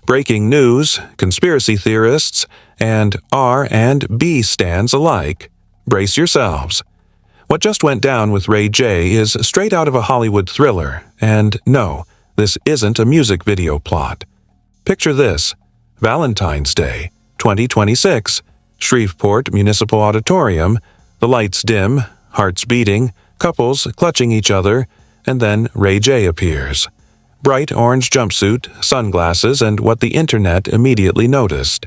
Breaking news, conspiracy theorists, and R and B stands alike. Brace yourselves. What just went down with Ray J is straight out of a Hollywood thriller, and no, this isn't a music video plot. Picture this: Valentine's Day, 2026, Shreveport Municipal Auditorium, the lights dim, hearts beating, couples clutching each other, and then Ray J appears. Bright orange jumpsuit, sunglasses, and what the internet immediately noticed: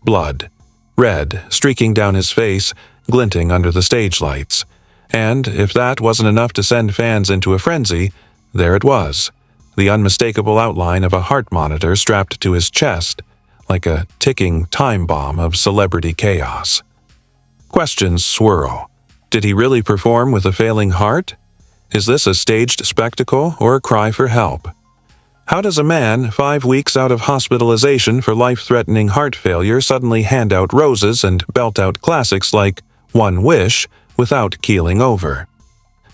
blood. Red, streaking down his face, glinting under the stage lights. And if that wasn't enough to send fans into a frenzy, there it was, the unmistakable outline of a heart monitor strapped to his chest, like a ticking time bomb of celebrity chaos. Questions swirl. Did he really perform with a failing heart? Is this a staged spectacle or a cry for help? How does a man 5 weeks out of hospitalization for life-threatening heart failure suddenly hand out roses and belt out classics like One Wish without keeling over?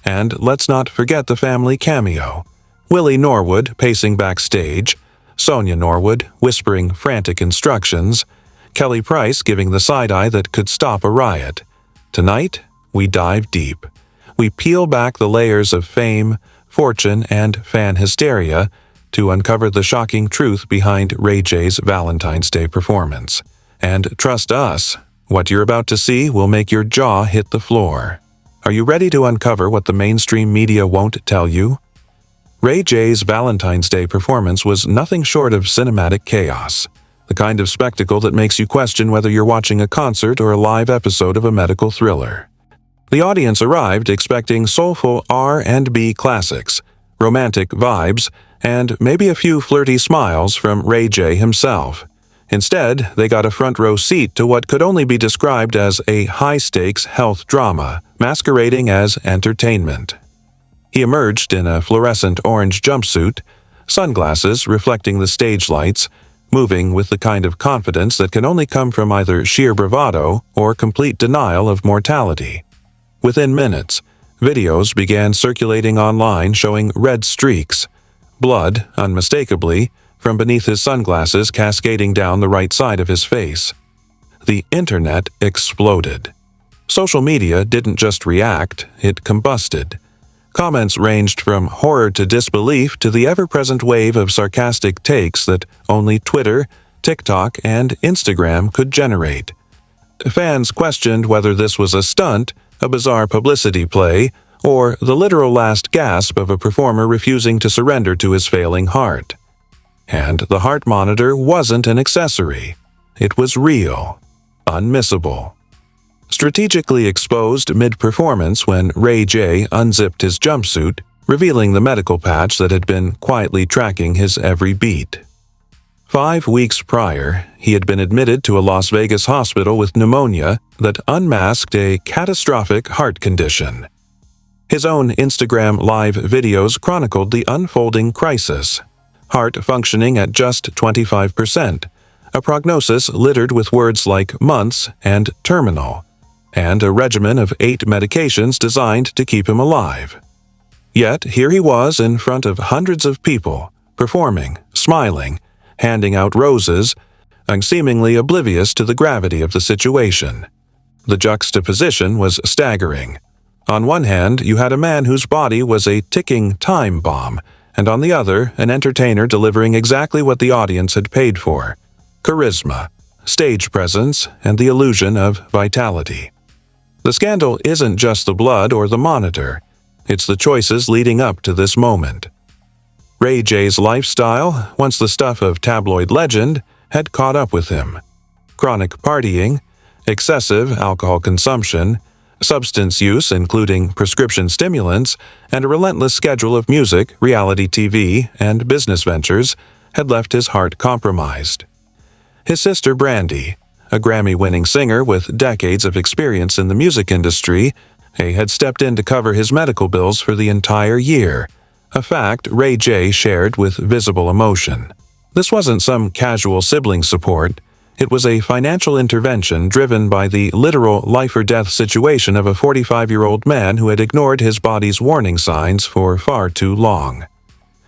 And let's not forget the family cameo: Willie Norwood pacing backstage, Sonia Norwood whispering frantic instructions, Kelly Price giving the side-eye that could stop a riot. Tonight, we dive deep. We peel back the layers of fame, fortune, and fan hysteria to uncover the shocking truth behind Ray J's Valentine's Day performance. And trust us, what you're about to see will make your jaw hit the floor. Are you ready to uncover what the mainstream media won't tell you? Ray J's Valentine's Day performance was nothing short of cinematic chaos, the kind of spectacle that makes you question whether you're watching a concert or a live episode of a medical thriller. The audience arrived expecting soulful R&B classics, romantic vibes, and maybe a few flirty smiles from Ray J himself. Instead, they got a front-row seat to what could only be described as a high-stakes health drama, masquerading as entertainment. He emerged in a fluorescent orange jumpsuit, sunglasses reflecting the stage lights, moving with the kind of confidence that can only come from either sheer bravado or complete denial of mortality. Within minutes, videos began circulating online showing red streaks, blood, unmistakably, from beneath his sunglasses cascading down the right side of his face. The internet exploded. Social media didn't just react, it combusted. Comments ranged from horror to disbelief to the ever-present wave of sarcastic takes that only Twitter, TikTok, and Instagram could generate. Fans questioned whether this was a stunt, a bizarre publicity play, or the literal last gasp of a performer refusing to surrender to his failing heart. And the heart monitor wasn't an accessory. It was real, unmissable. Strategically exposed mid-performance when Ray J unzipped his jumpsuit, revealing the medical patch that had been quietly tracking his every beat. 5 weeks prior, he had been admitted to a Las Vegas hospital with pneumonia that unmasked a catastrophic heart condition. His own Instagram Live videos chronicled the unfolding crisis: heart functioning at just 25%, a prognosis littered with words like months and terminal, and a regimen of 8 medications designed to keep him alive. Yet here he was in front of hundreds of people, performing, smiling, handing out roses, and seemingly oblivious to the gravity of the situation. The juxtaposition was staggering. On one hand, you had a man whose body was a ticking time bomb, and on the other, an entertainer delivering exactly what the audience had paid for: charisma, stage presence, and the illusion of vitality. The scandal isn't just the blood or the monitor, it's the choices leading up to this moment. Ray J's lifestyle, once the stuff of tabloid legend, had caught up with him. Chronic partying, excessive alcohol consumption, substance use including prescription stimulants, and a relentless schedule of music, reality TV, and business ventures had left his heart compromised. His sister Brandy, a Grammy-winning singer with decades of experience in the music industry, had stepped in to cover his medical bills for the entire year, a fact Ray J shared with visible emotion. This wasn't some casual sibling support. It was a financial intervention driven by the literal life-or-death situation of a 45-year-old man who had ignored his body's warning signs for far too long.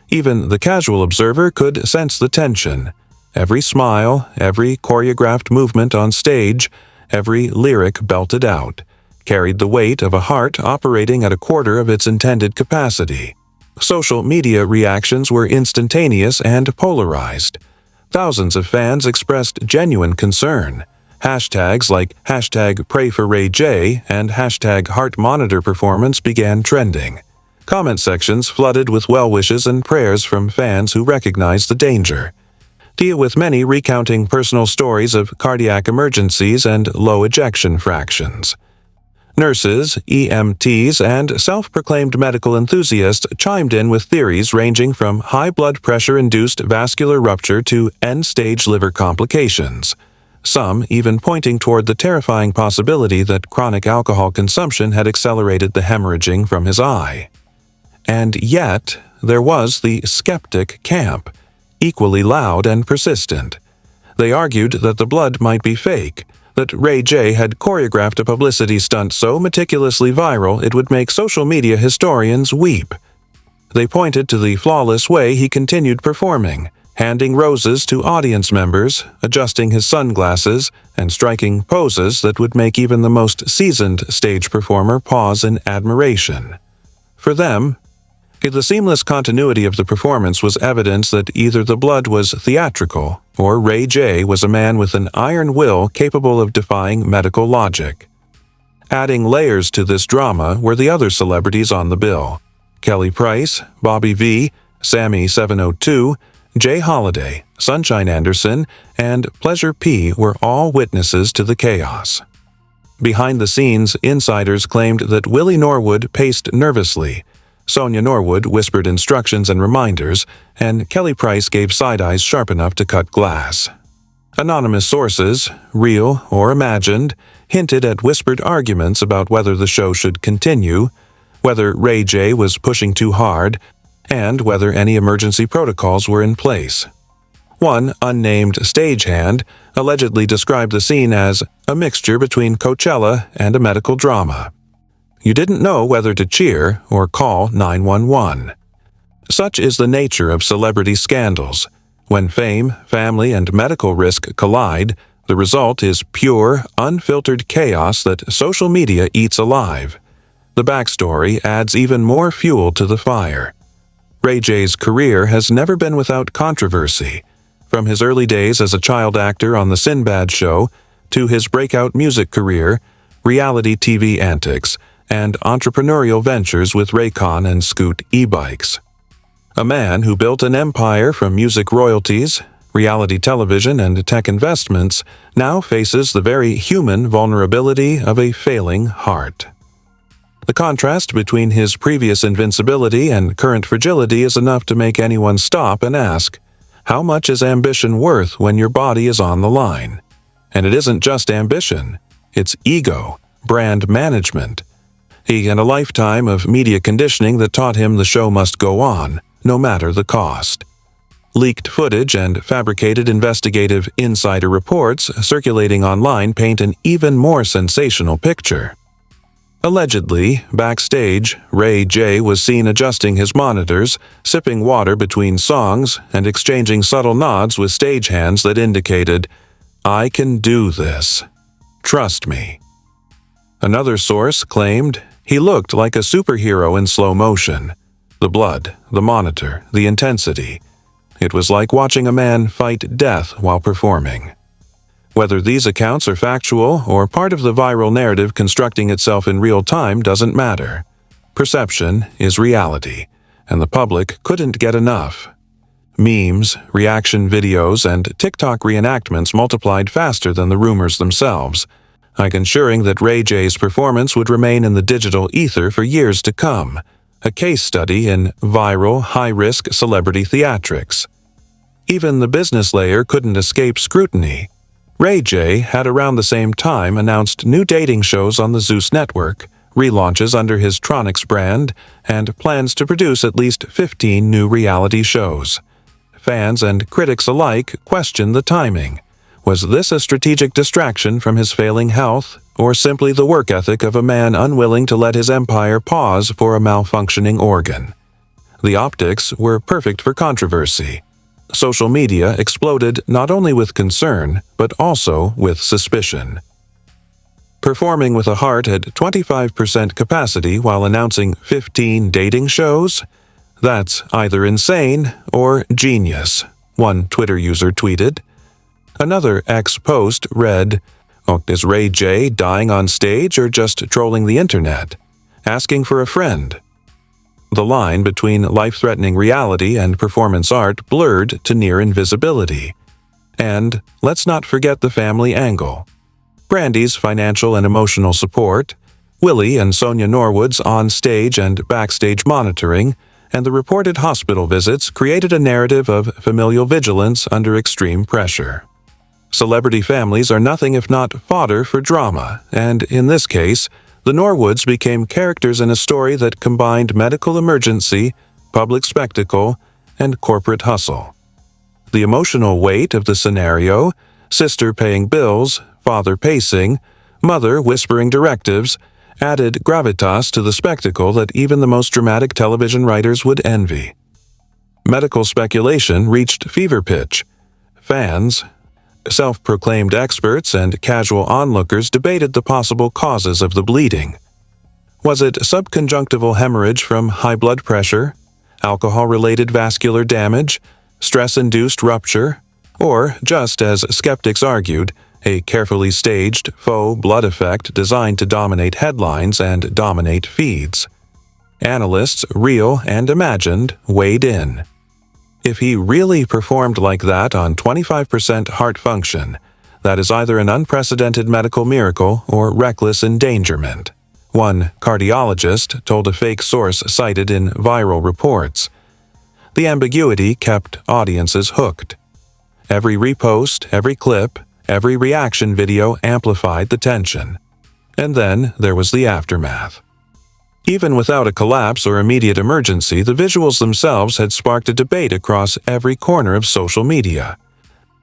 Even the casual observer could sense the tension. Every smile, every choreographed movement on stage, every lyric belted out, carried the weight of a heart operating at a quarter of its intended capacity. Social media reactions were instantaneous and polarized. Thousands of fans expressed genuine concern. Hashtags like #PrayForRayJ and #HeartMonitorPerformance began trending. Comment sections flooded with well wishes and prayers from fans who recognized the danger, with many recounting personal stories of cardiac emergencies and low ejection fractions. Nurses, EMTs, and self-proclaimed medical enthusiasts chimed in with theories ranging from high blood pressure-induced vascular rupture to end-stage liver complications, some even pointing toward the terrifying possibility that chronic alcohol consumption had accelerated the hemorrhaging from his eye. And yet, there was the skeptic camp, equally loud and persistent. They argued that the blood might be fake, that Ray J had choreographed a publicity stunt so meticulously viral it would make social media historians weep. They pointed to the flawless way he continued performing, handing roses to audience members, adjusting his sunglasses, and striking poses that would make even the most seasoned stage performer pause in admiration. For them, the seamless continuity of the performance was evidence that either the blood was theatrical or Ray J was a man with an iron will capable of defying medical logic. Adding layers to this drama were the other celebrities on the bill. Kelly Price, Bobby V, Sammy 702, Jay Holiday, Sunshine Anderson, and Pleasure P were all witnesses to the chaos. Behind the scenes, insiders claimed that Willie Norwood paced nervously, Sonia Norwood whispered instructions and reminders, and Kelly Price gave side-eyes sharp enough to cut glass. Anonymous sources, real or imagined, hinted at whispered arguments about whether the show should continue, whether Ray J was pushing too hard, and whether any emergency protocols were in place. One unnamed stagehand allegedly described the scene as a mixture between Coachella and a medical drama. You didn't know whether to cheer or call 911. Such is the nature of celebrity scandals. When fame, family, and medical risk collide, the result is pure, unfiltered chaos that social media eats alive. The backstory adds even more fuel to the fire. Ray J's career has never been without controversy. From his early days as a child actor on The Sinbad Show to his breakout music career, reality TV antics, and entrepreneurial ventures with Raycon and Scoot e-bikes. A man who built an empire from music royalties, reality television, and tech investments now faces the very human vulnerability of a failing heart. The contrast between his previous invincibility and current fragility is enough to make anyone stop and ask, how much is ambition worth when your body is on the line? And it isn't just ambition, it's ego, brand management. He had a lifetime of media conditioning that taught him the show must go on, no matter the cost. Leaked footage and fabricated investigative insider reports circulating online paint an even more sensational picture. Allegedly, backstage, Ray J was seen adjusting his monitors, sipping water between songs, and exchanging subtle nods with stagehands that indicated, "I can do this. Trust me." Another source claimed he looked like a superhero in slow motion. The blood, the monitor, the intensity. It was like watching a man fight death while performing. Whether these accounts are factual or part of the viral narrative constructing itself in real time doesn't matter. Perception is reality, and the public couldn't get enough. Memes, reaction videos, and TikTok reenactments multiplied faster than the rumors themselves, ensuring that Ray J's performance would remain in the digital ether for years to come, a case study in viral, high-risk celebrity theatrics. Even the business layer couldn't escape scrutiny. Ray J had around the same time announced new dating shows on the Zeus network, relaunches under his Tronix brand, and plans to produce at least 15 new reality shows. Fans and critics alike questioned the timing. Was this a strategic distraction from his failing health, or simply the work ethic of a man unwilling to let his empire pause for a malfunctioning organ? The optics were perfect for controversy. social media exploded not only with concern, but also with suspicion. Performing with a heart at 25% capacity while announcing 15 dating shows? That's either insane or genius, one Twitter user tweeted. Another X post read, "Is Ray J dying on stage or just trolling the internet? Asking for a friend." The line between life-threatening reality and performance art blurred to near invisibility. And let's not forget the family angle. Brandy's financial and emotional support, Willie and Sonia Norwood's on-stage and backstage monitoring, and the reported hospital visits created a narrative of familial vigilance under extreme pressure. Celebrity families are nothing if not fodder for drama, and in this case, the Norwoods became characters in a story that combined medical emergency, public spectacle, and corporate hustle. The emotional weight of the scenario, sister paying bills, father pacing, mother whispering directives, added gravitas to the spectacle that even the most dramatic television writers would envy. Medical speculation reached fever pitch. Fans, self-proclaimed experts, and casual onlookers debated the possible causes of the bleeding. Was it subconjunctival hemorrhage from high blood pressure, alcohol-related vascular damage, stress-induced rupture, or, just as skeptics argued, a carefully staged faux blood effect designed to dominate headlines and dominate feeds? Analysts, real and imagined, weighed in. If he really performed like that on 25% heart function, that is either an unprecedented medical miracle or reckless endangerment, one cardiologist told a fake source cited in viral reports. The ambiguity kept audiences hooked. Every repost, every clip, every reaction video amplified the tension. And then there was the aftermath. Even without a collapse or immediate emergency, the visuals themselves had sparked a debate across every corner of social media.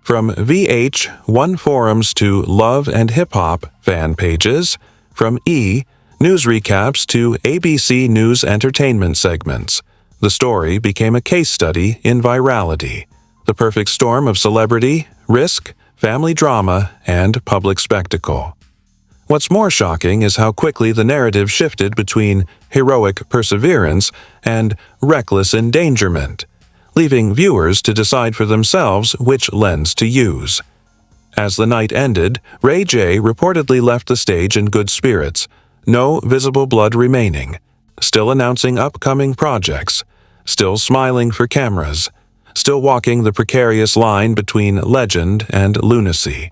From VH1 forums to love and hip-hop fan pages, from news recaps to ABC News entertainment segments, the story became a case study in virality, the perfect storm of celebrity, risk, family drama, and public spectacle. What's more shocking is how quickly the narrative shifted between heroic perseverance and reckless endangerment, leaving viewers to decide for themselves which lens to use. As the night ended, Ray J reportedly left the stage in good spirits, no visible blood remaining, still announcing upcoming projects, still smiling for cameras, still walking the precarious line between legend and lunacy.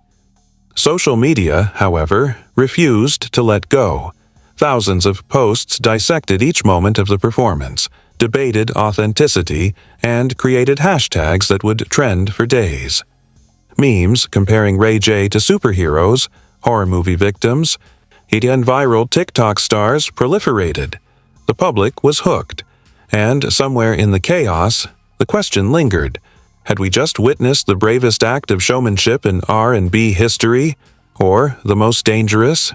Social media, however, refused to let go. Thousands of posts dissected each moment of the performance, debated authenticity, and created hashtags that would trend for days. Memes comparing Ray J to superheroes, horror movie victims, and viral TikTok stars proliferated. The public was hooked, and somewhere in the chaos, the question lingered. Had we just witnessed the bravest act of showmanship in R&B history, or the most dangerous?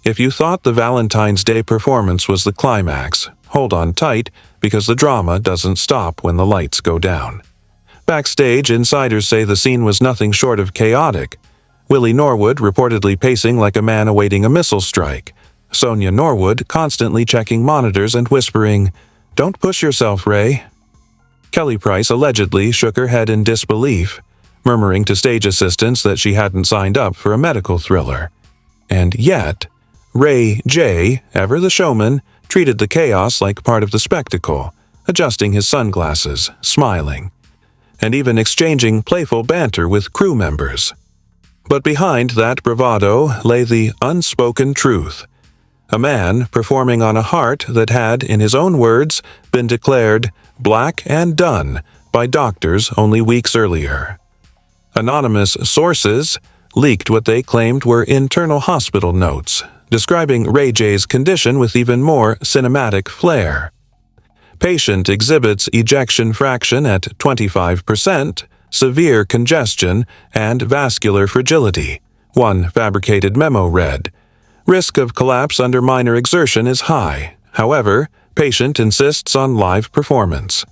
If you thought the Valentine's Day performance was the climax, hold on tight because the drama doesn't stop when the lights go down. Backstage, insiders say the scene was nothing short of chaotic. Willie Norwood reportedly pacing like a man awaiting a missile strike. Sonia Norwood constantly checking monitors and whispering, "Don't push yourself, Ray." Kelly Price allegedly shook her head in disbelief, murmuring to stage assistants that she hadn't signed up for a medical thriller. And yet, Ray J, ever the showman, treated the chaos like part of the spectacle, adjusting his sunglasses, smiling, and even exchanging playful banter with crew members. But behind that bravado lay the unspoken truth. A man performing on a heart that had, in his own words, been declared black and done by doctors only weeks earlier. Anonymous sources leaked what they claimed were internal hospital notes, describing Ray J's condition with even more cinematic flair. Patient exhibits ejection fraction at 25%, severe congestion, and vascular fragility, one fabricated memo read. Risk of collapse under minor exertion is high. However, patient insists on live performance.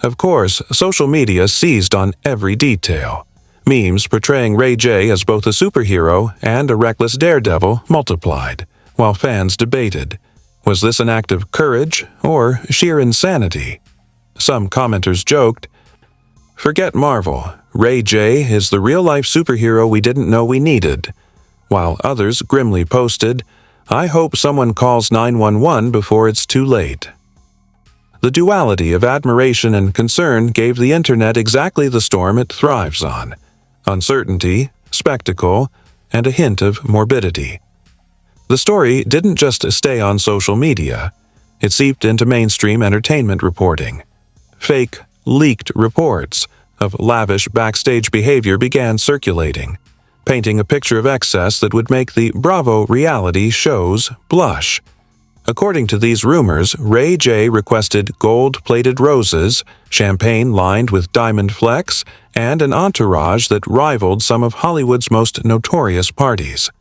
Of course, social media seized on every detail. Memes portraying Ray J as both a superhero and a reckless daredevil multiplied, while fans debated, was this an act of courage or sheer insanity? Some commenters joked, "Forget Marvel, Ray J is the real-life superhero we didn't know we needed," while others grimly posted, "I hope someone calls 911 before it's too late." The duality of admiration and concern gave the internet exactly the storm it thrives on: uncertainty, spectacle, and a hint of morbidity. The story didn't just stay on social media. It seeped into mainstream entertainment reporting. Fake, leaked reports of lavish backstage behavior began circulating, painting a picture of excess that would make the Bravo reality shows blush. According to these rumors, Ray J requested gold-plated roses, champagne lined with diamond flecks, and an entourage that rivaled some of Hollywood's most notorious parties.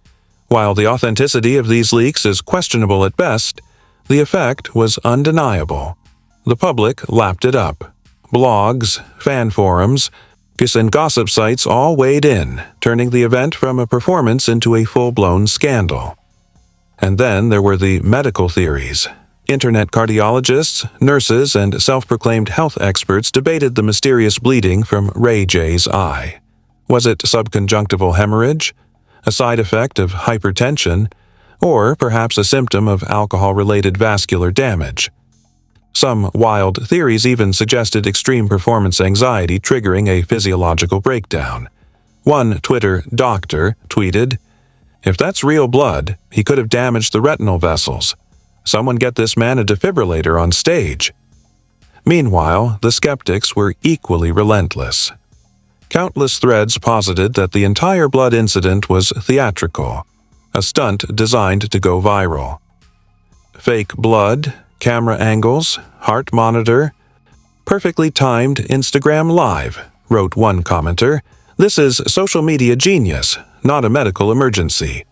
While the authenticity of these leaks is questionable at best, the effect was undeniable. The public lapped it up. Blogs, fan forums, and gossip sites all weighed in, turning the event from a performance into a full-blown scandal. And then there were the medical theories. Internet cardiologists, nurses, and self-proclaimed health experts debated the mysterious bleeding from Ray J's eye. Was it subconjunctival hemorrhage, a side effect of hypertension, or perhaps a symptom of alcohol-related vascular damage? Some wild theories even suggested extreme performance anxiety triggering a physiological breakdown. One Twitter doctor tweeted, "If that's real blood, he could have damaged the retinal vessels. Someone get this man a defibrillator on stage." Meanwhile, the skeptics were equally relentless. Countless threads posited that the entire blood incident was theatrical, a stunt designed to go viral. Fake blood, camera angles, heart monitor, perfectly timed Instagram Live, wrote one commenter. "This is social media genius, not a medical emergency."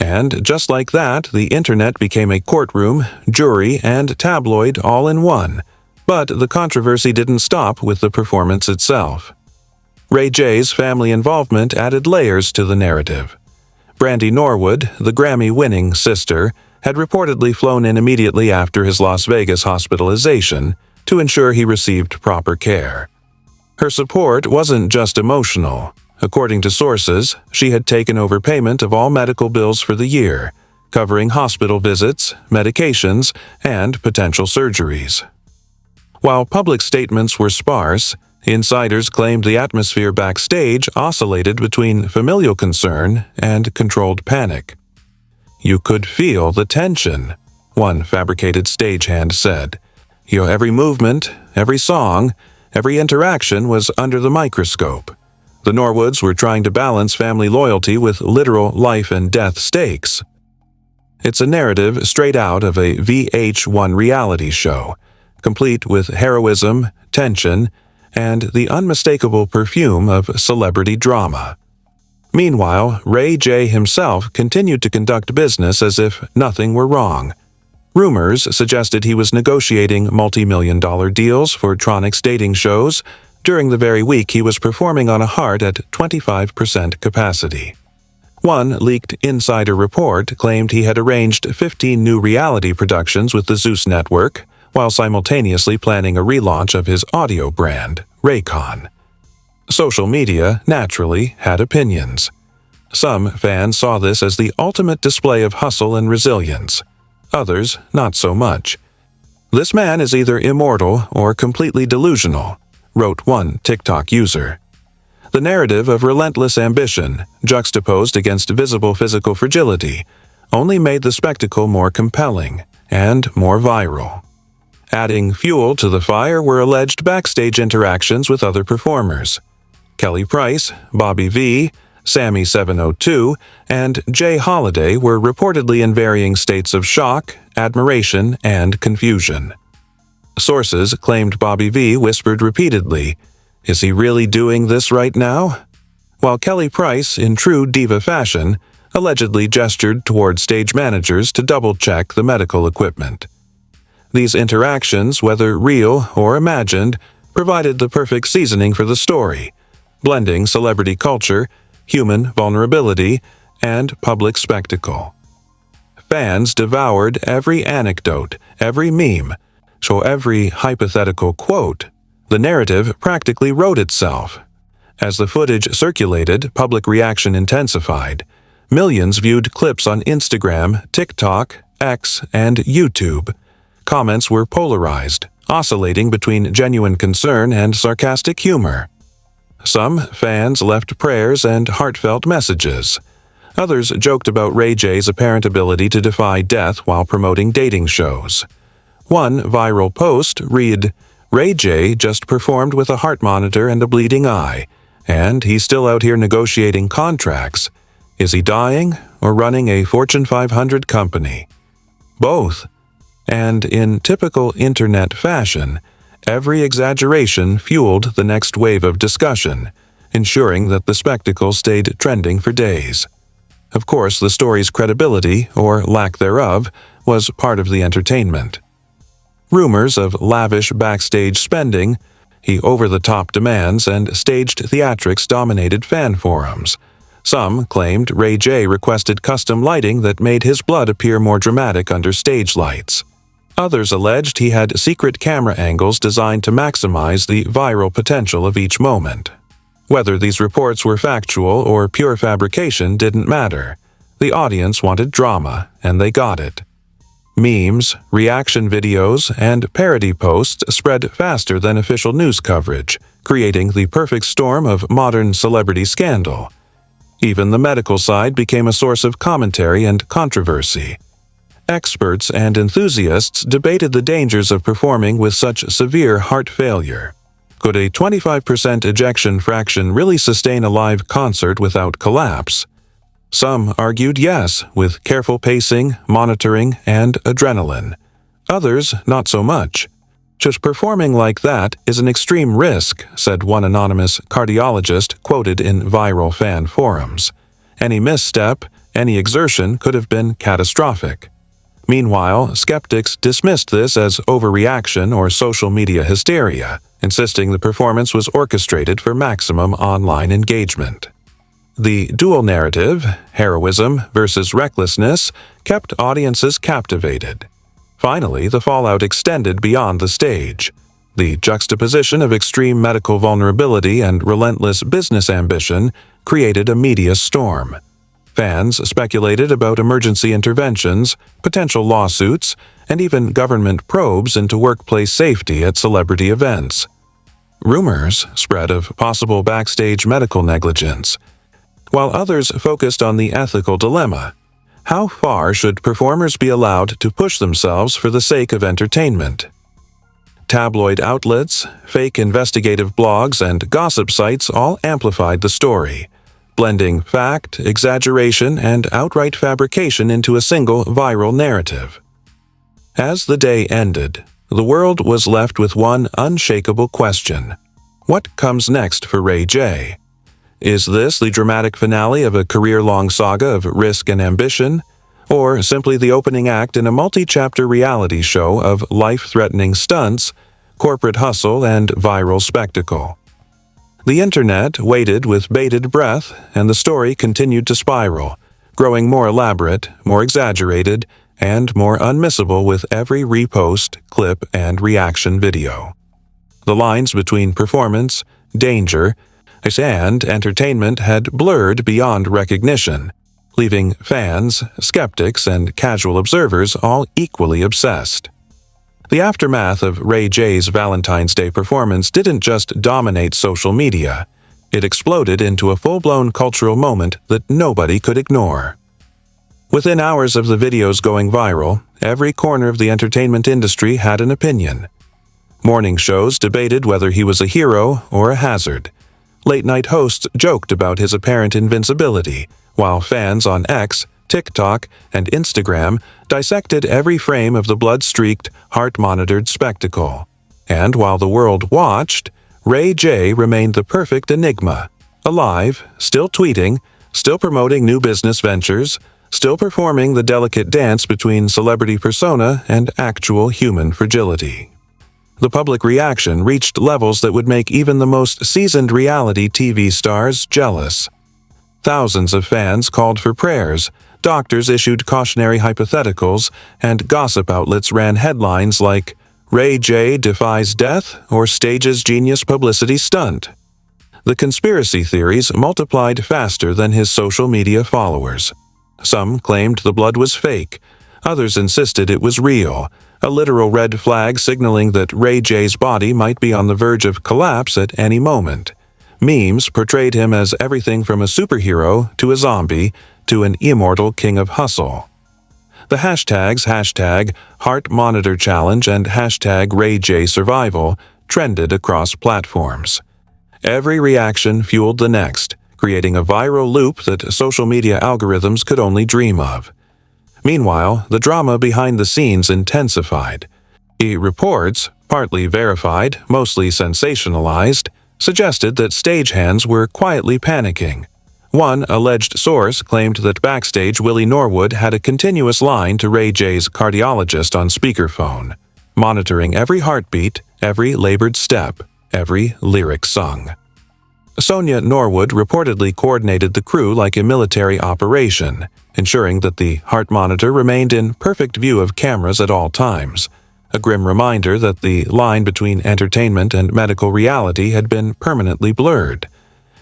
And just like that, the internet became a courtroom, jury, and tabloid all in one. But the controversy didn't stop with the performance itself. Ray J's family involvement added layers to the narrative. Brandy Norwood, the Grammy-winning sister, had reportedly flown in immediately after his Las Vegas hospitalization to ensure he received proper care. Her support wasn't just emotional. According to sources, she had taken over payment of all medical bills for the year, covering hospital visits, medications, and potential surgeries. While public statements were sparse, insiders claimed the atmosphere backstage oscillated between familial concern and controlled panic. "You could feel the tension," one fabricated stagehand said. Every movement, every song, every interaction was under the microscope. The Norwoods were trying to balance family loyalty with literal life and death stakes. It's a narrative straight out of a VH1 reality show, complete with heroism, tension, and the unmistakable perfume of celebrity drama. Meanwhile, Ray J himself continued to conduct business as if nothing were wrong. Rumors suggested he was negotiating multi-million-dollar deals for Tronic's dating shows during the very week he was performing on a Heart at 25% capacity. One leaked insider report claimed he had arranged 15 new reality productions with the Zeus Network, while simultaneously planning a relaunch of his audio brand, Raycon. Social media, naturally, had opinions. Some fans saw this as the ultimate display of hustle and resilience. Others, not so much. "This man is either immortal or completely delusional," wrote one TikTok user. The narrative of relentless ambition, juxtaposed against visible physical fragility, only made the spectacle more compelling and more viral. Adding fuel to the fire were alleged backstage interactions with other performers. Kelly Price, Bobby V, Sammy 702, and Jay Holiday were reportedly in varying states of shock, admiration, and confusion. Sources claimed Bobby V whispered repeatedly, "Is he really doing this right now?" While Kelly Price, in true diva fashion, allegedly gestured toward stage managers to double-check the medical equipment. These interactions, whether real or imagined, provided the perfect seasoning for the story, blending celebrity culture, human vulnerability, and public spectacle. Fans devoured every anecdote, every meme, every hypothetical quote. The narrative practically wrote itself. As the footage circulated, public reaction intensified. Millions viewed clips on Instagram, TikTok, X, and YouTube. Comments were polarized, oscillating between genuine concern and sarcastic humor. Some fans left prayers and heartfelt messages. Others joked about Ray J's apparent ability to defy death while promoting dating shows. One viral post read, "Ray J just performed with a heart monitor and a bleeding eye, and he's still out here negotiating contracts. Is he dying or running a Fortune 500 company?" Both. And in typical internet fashion, every exaggeration fueled the next wave of discussion, ensuring that the spectacle stayed trending for days. Of course, the story's credibility, or lack thereof, was part of the entertainment. Rumors of lavish backstage spending, over-the-top demands, and staged theatrics dominated fan forums. Some claimed Ray J requested custom lighting that made his blood appear more dramatic under stage lights. Others alleged he had secret camera angles designed to maximize the viral potential of each moment. Whether these reports were factual or pure fabrication didn't matter. The audience wanted drama, and they got it. Memes, reaction videos, and parody posts spread faster than official news coverage, creating the perfect storm of modern celebrity scandal. Even the medical side became a source of commentary and controversy. Experts and enthusiasts debated the dangers of performing with such severe heart failure. Could a 25% ejection fraction really sustain a live concert without collapse? Some argued yes, with careful pacing, monitoring, and adrenaline. Others, not so much. "Just performing like that is an extreme risk," said one anonymous cardiologist quoted in viral fan forums. Any misstep, any exertion could have been catastrophic. Meanwhile, skeptics dismissed this as overreaction or social media hysteria, insisting the performance was orchestrated for maximum online engagement. The dual narrative, heroism versus recklessness, kept audiences captivated. Finally, the fallout extended beyond the stage. The juxtaposition of extreme medical vulnerability and relentless business ambition created a media storm. Fans speculated about emergency interventions, potential lawsuits, and even government probes into workplace safety at celebrity events. Rumors spread of possible backstage medical negligence, while others focused on the ethical dilemma. How far should performers be allowed to push themselves for the sake of entertainment? Tabloid outlets, fake investigative blogs, and gossip sites all amplified the story, blending fact, exaggeration, and outright fabrication into a single viral narrative. As the day ended, the world was left with one unshakable question. What comes next for Ray J? Is this the dramatic finale of a career-long saga of risk and ambition, or simply the opening act in a multi-chapter reality show of life-threatening stunts, corporate hustle, and viral spectacle? The internet waited with bated breath, and the story continued to spiral, growing more elaborate, more exaggerated, and more unmissable with every repost, clip, and reaction video. The lines between performance, danger, and entertainment had blurred beyond recognition, leaving fans, skeptics, and casual observers all equally obsessed. The aftermath of Ray J's Valentine's Day performance didn't just dominate social media. It exploded into a full-blown cultural moment that nobody could ignore. Within hours of the videos going viral, every corner of the entertainment industry had an opinion. Morning shows debated whether he was a hero or a hazard. Late-night hosts joked about his apparent invincibility, while fans on X, TikTok, and Instagram dissected every frame of the blood-streaked, heart-monitored spectacle. And while the world watched, Ray J remained the perfect enigma. Alive, still tweeting, still promoting new business ventures, still performing the delicate dance between celebrity persona and actual human fragility. The public reaction reached levels that would make even the most seasoned reality TV stars jealous. Thousands of fans called for prayers, doctors issued cautionary hypotheticals, and gossip outlets ran headlines like, "Ray J defies death or stages genius publicity stunt." The conspiracy theories multiplied faster than his social media followers. Some claimed the blood was fake. Others insisted it was real, a literal red flag signaling that Ray J's body might be on the verge of collapse at any moment. Memes portrayed him as everything from a superhero to a zombie to an immortal king of hustle. The hashtags Heart Monitor Challenge and hashtag Ray J Survival trended across platforms. Every reaction fueled the next, creating a viral loop that social media algorithms could only dream of. Meanwhile, the drama behind the scenes intensified. The reports, partly verified, mostly sensationalized, suggested that stagehands were quietly panicking. One alleged source claimed that backstage Willie Norwood had a continuous line to Ray J's cardiologist on speakerphone, monitoring every heartbeat, every labored step, every lyric sung. Sonia Norwood reportedly coordinated the crew like a military operation, ensuring that the heart monitor remained in perfect view of cameras at all times, a grim reminder that the line between entertainment and medical reality had been permanently blurred.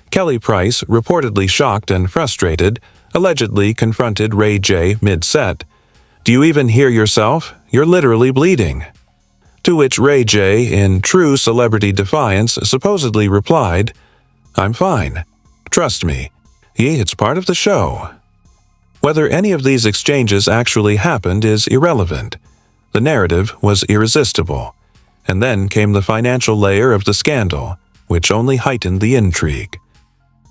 Kelly Price, reportedly shocked and frustrated, allegedly confronted Ray J mid-set. "Do you even hear yourself? You're literally bleeding." To which Ray J, in true celebrity defiance, supposedly replied, "I'm fine. Trust me. It's part of the show." Whether any of these exchanges actually happened is irrelevant. The narrative was irresistible. And then came the financial layer of the scandal, which only heightened the intrigue.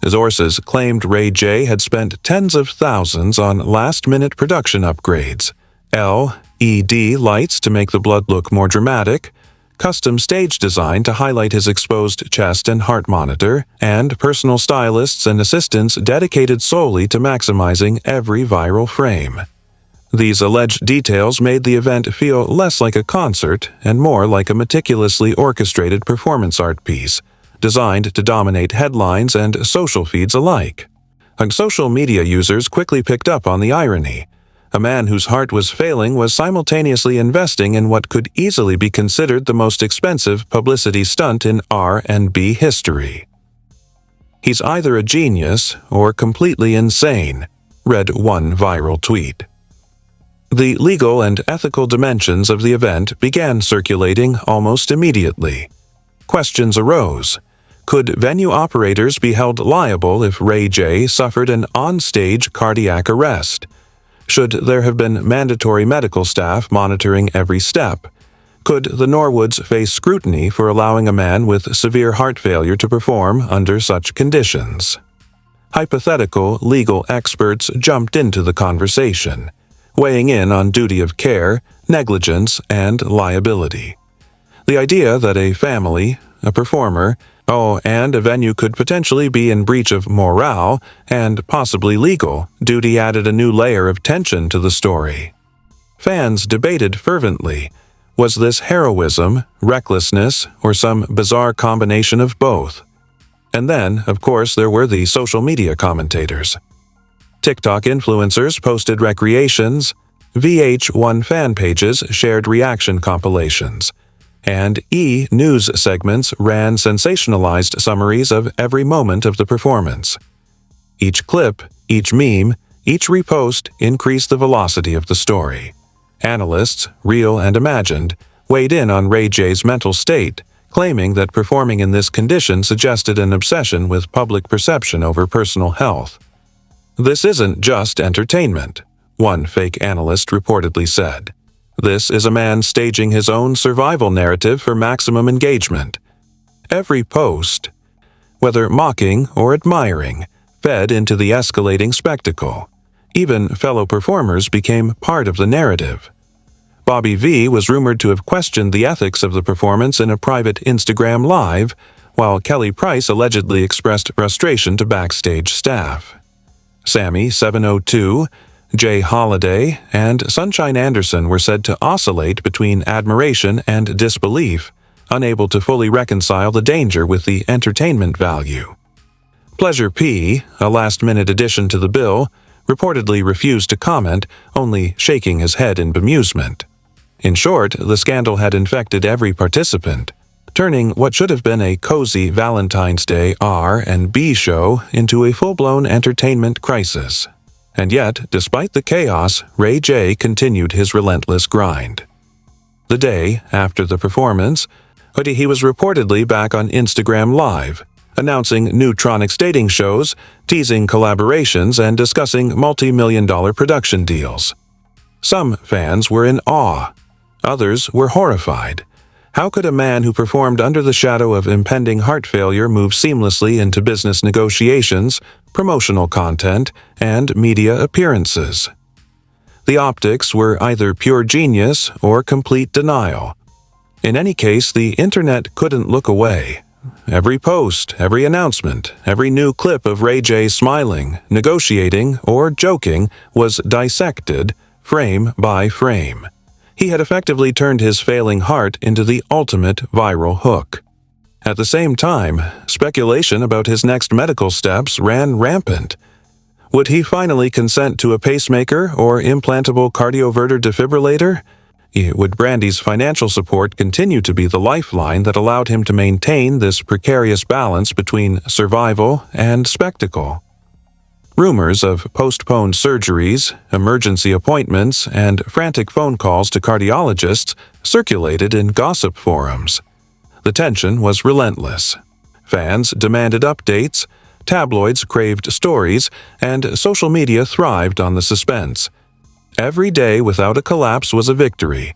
Sources claimed Ray J had spent tens of thousands on last-minute production upgrades, LED lights to make the blood look more dramatic, custom stage design to highlight his exposed chest and heart monitor, and personal stylists and assistants dedicated solely to maximizing every viral frame. These alleged details made the event feel less like a concert and more like a meticulously orchestrated performance art piece, designed to dominate headlines and social feeds alike. Social media users quickly picked up on the irony. A man whose heart was failing was simultaneously investing in what could easily be considered the most expensive publicity stunt in R&B history. "He's either a genius or completely insane," read one viral tweet. The legal and ethical dimensions of the event began circulating almost immediately. Questions arose. Could venue operators be held liable if Ray J suffered an on-stage cardiac arrest? Should there have been mandatory medical staff monitoring every step? Could the Norwoods face scrutiny for allowing a man with severe heart failure to perform under such conditions? Hypothetical legal experts jumped into the conversation, weighing in on duty of care, negligence, and liability. The idea that a family, a performer, and a venue could potentially be in breach of morale and possibly legal duty added a new layer of tension to the story. Fans debated fervently. Was this heroism, recklessness, or some bizarre combination of both? And then, of course, there were the social media commentators. TikTok influencers posted recreations, VH1 fan pages shared reaction compilations, and E! News segments ran sensationalized summaries of every moment of the performance. Each clip, each meme, each repost increased the velocity of the story. Analysts, real and imagined, weighed in on Ray J's mental state, claiming that performing in this condition suggested an obsession with public perception over personal health. "This isn't just entertainment," one fake analyst reportedly said. "This is a man staging his own survival narrative for maximum engagement." Every post, whether mocking or admiring, fed into the escalating spectacle. Even fellow performers became part of the narrative. Bobby V was rumored to have questioned the ethics of the performance in a private Instagram Live, while Kelly Price allegedly expressed frustration to backstage staff. Sammy 702, Jay Holiday, and Sunshine Anderson were said to oscillate between admiration and disbelief, unable to fully reconcile the danger with the entertainment value. Pleasure P, a last-minute addition to the bill, reportedly refused to comment, only shaking his head in bemusement. In short, the scandal had infected every participant, turning what should have been a cozy Valentine's Day R&B show into a full-blown entertainment crisis. And yet, despite the chaos, Ray J continued his relentless grind. The day after the performance, he was reportedly back on Instagram Live, announcing new Tronics dating shows, teasing collaborations, and discussing multi-million-dollar production deals. Some fans were in awe. Others were horrified. How could a man who performed under the shadow of impending heart failure move seamlessly into business negotiations, promotional content, and media appearances? The optics were either pure genius or complete denial. In any case, the internet couldn't look away. Every post, every announcement, every new clip of Ray J smiling, negotiating, or joking was dissected, frame by frame. He had effectively turned his failing heart into the ultimate viral hook. At the same time, speculation about his next medical steps ran rampant. Would he finally consent to a pacemaker or implantable cardioverter defibrillator? Would Brandy's financial support continue to be the lifeline that allowed him to maintain this precarious balance between survival and spectacle? Rumors of postponed surgeries, emergency appointments, and frantic phone calls to cardiologists circulated in gossip forums. The tension was relentless. Fans demanded updates, tabloids craved stories, and social media thrived on the suspense. Every day without a collapse was a victory.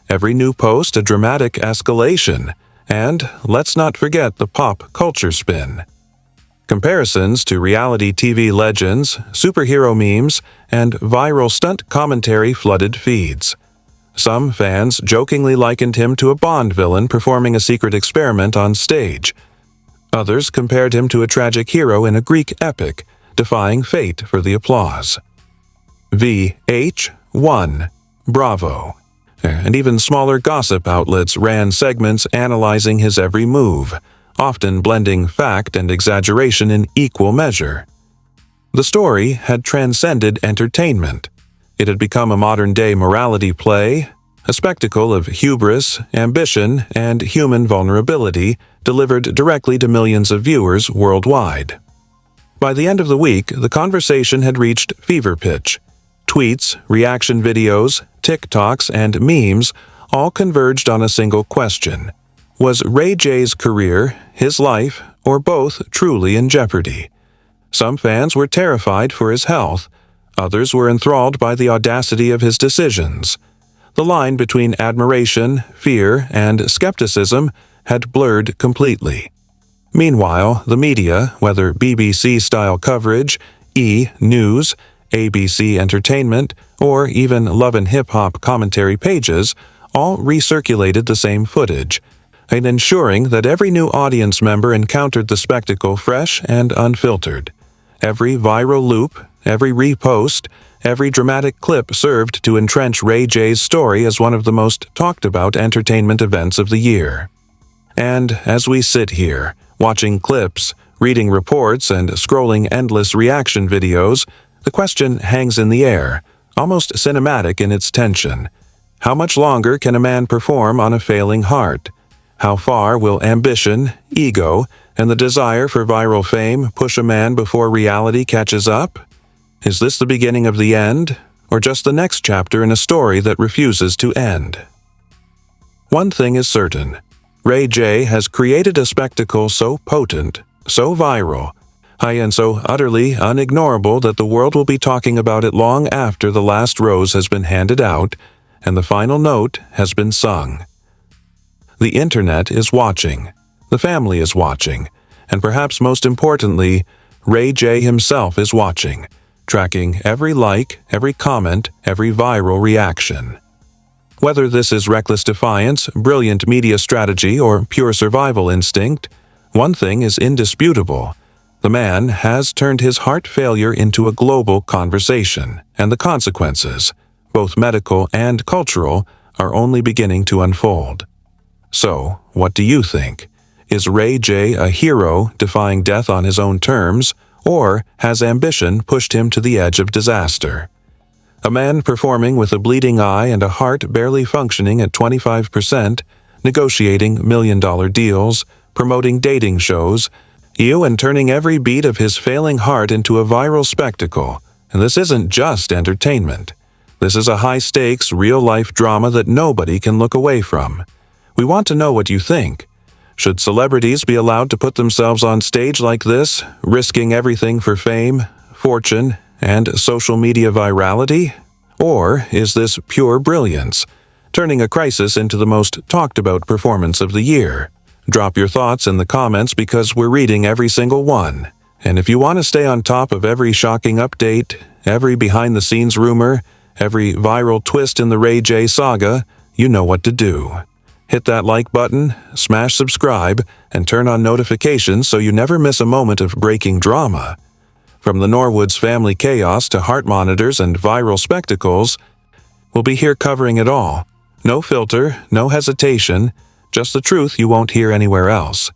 Every new post a dramatic escalation. And let's not forget the pop culture spin. Comparisons to reality TV legends, superhero memes, and viral stunt commentary flooded feeds. Some fans jokingly likened him to a Bond villain performing a secret experiment on stage. Others compared him to a tragic hero in a Greek epic, defying fate for the applause. VH1, Bravo, and even smaller gossip outlets ran segments analyzing his every move, often blending fact and exaggeration in equal measure. The story had transcended entertainment. It had become a modern-day morality play, a spectacle of hubris, ambition, and human vulnerability delivered directly to millions of viewers worldwide. By the end of the week, the conversation had reached fever pitch. Tweets, reaction videos, TikToks, and memes all converged on a single question. Was Ray J's career, his life, or both truly in jeopardy? Some fans were terrified for his health. Others were enthralled by the audacity of his decisions. The line between admiration, fear, and skepticism had blurred completely. Meanwhile, the media, whether BBC-style coverage, E! News, ABC Entertainment, or even Love and Hip Hop commentary pages, all recirculated the same footage, and ensuring that every new audience member encountered the spectacle fresh and unfiltered. Every viral loop, every repost, every dramatic clip served to entrench Ray J's story as one of the most talked-about entertainment events of the year. And as we sit here, watching clips, reading reports, and scrolling endless reaction videos, the question hangs in the air, almost cinematic in its tension. How much longer can a man perform on a failing heart? How far will ambition, ego, and the desire for viral fame push a man before reality catches up? Is this the beginning of the end, or just the next chapter in a story that refuses to end? One thing is certain. Ray J has created a spectacle so potent, so viral, and so utterly unignorable that the world will be talking about it long after the last rose has been handed out and the final note has been sung. The internet is watching, the family is watching, and perhaps most importantly, Ray J himself is watching, tracking every like, every comment, every viral reaction. Whether this is reckless defiance, brilliant media strategy, or pure survival instinct, one thing is indisputable. The man has turned his heart failure into a global conversation, and the consequences, both medical and cultural, are only beginning to unfold. So, what do you think? Is Ray J a hero defying death on his own terms, or has ambition pushed him to the edge of disaster? A man performing with a bleeding eye and a heart barely functioning at 25%, negotiating million-dollar deals, promoting dating shows, and turning every beat of his failing heart into a viral spectacle. And this isn't just entertainment. This is a high-stakes, real-life drama that nobody can look away from. We want to know what you think. Should celebrities be allowed to put themselves on stage like this, risking everything for fame, fortune, and social media virality? Or is this pure brilliance, turning a crisis into the most talked-about performance of the year? Drop your thoughts in the comments because we're reading every single one. And if you want to stay on top of every shocking update, every behind-the-scenes rumor, every viral twist in the Ray J saga, you know what to do. Hit that like button, smash subscribe, and turn on notifications so you never miss a moment of breaking drama. From the Norwood's family chaos to heart monitors and viral spectacles, we'll be here covering it all. No filter, no hesitation, just the truth you won't hear anywhere else.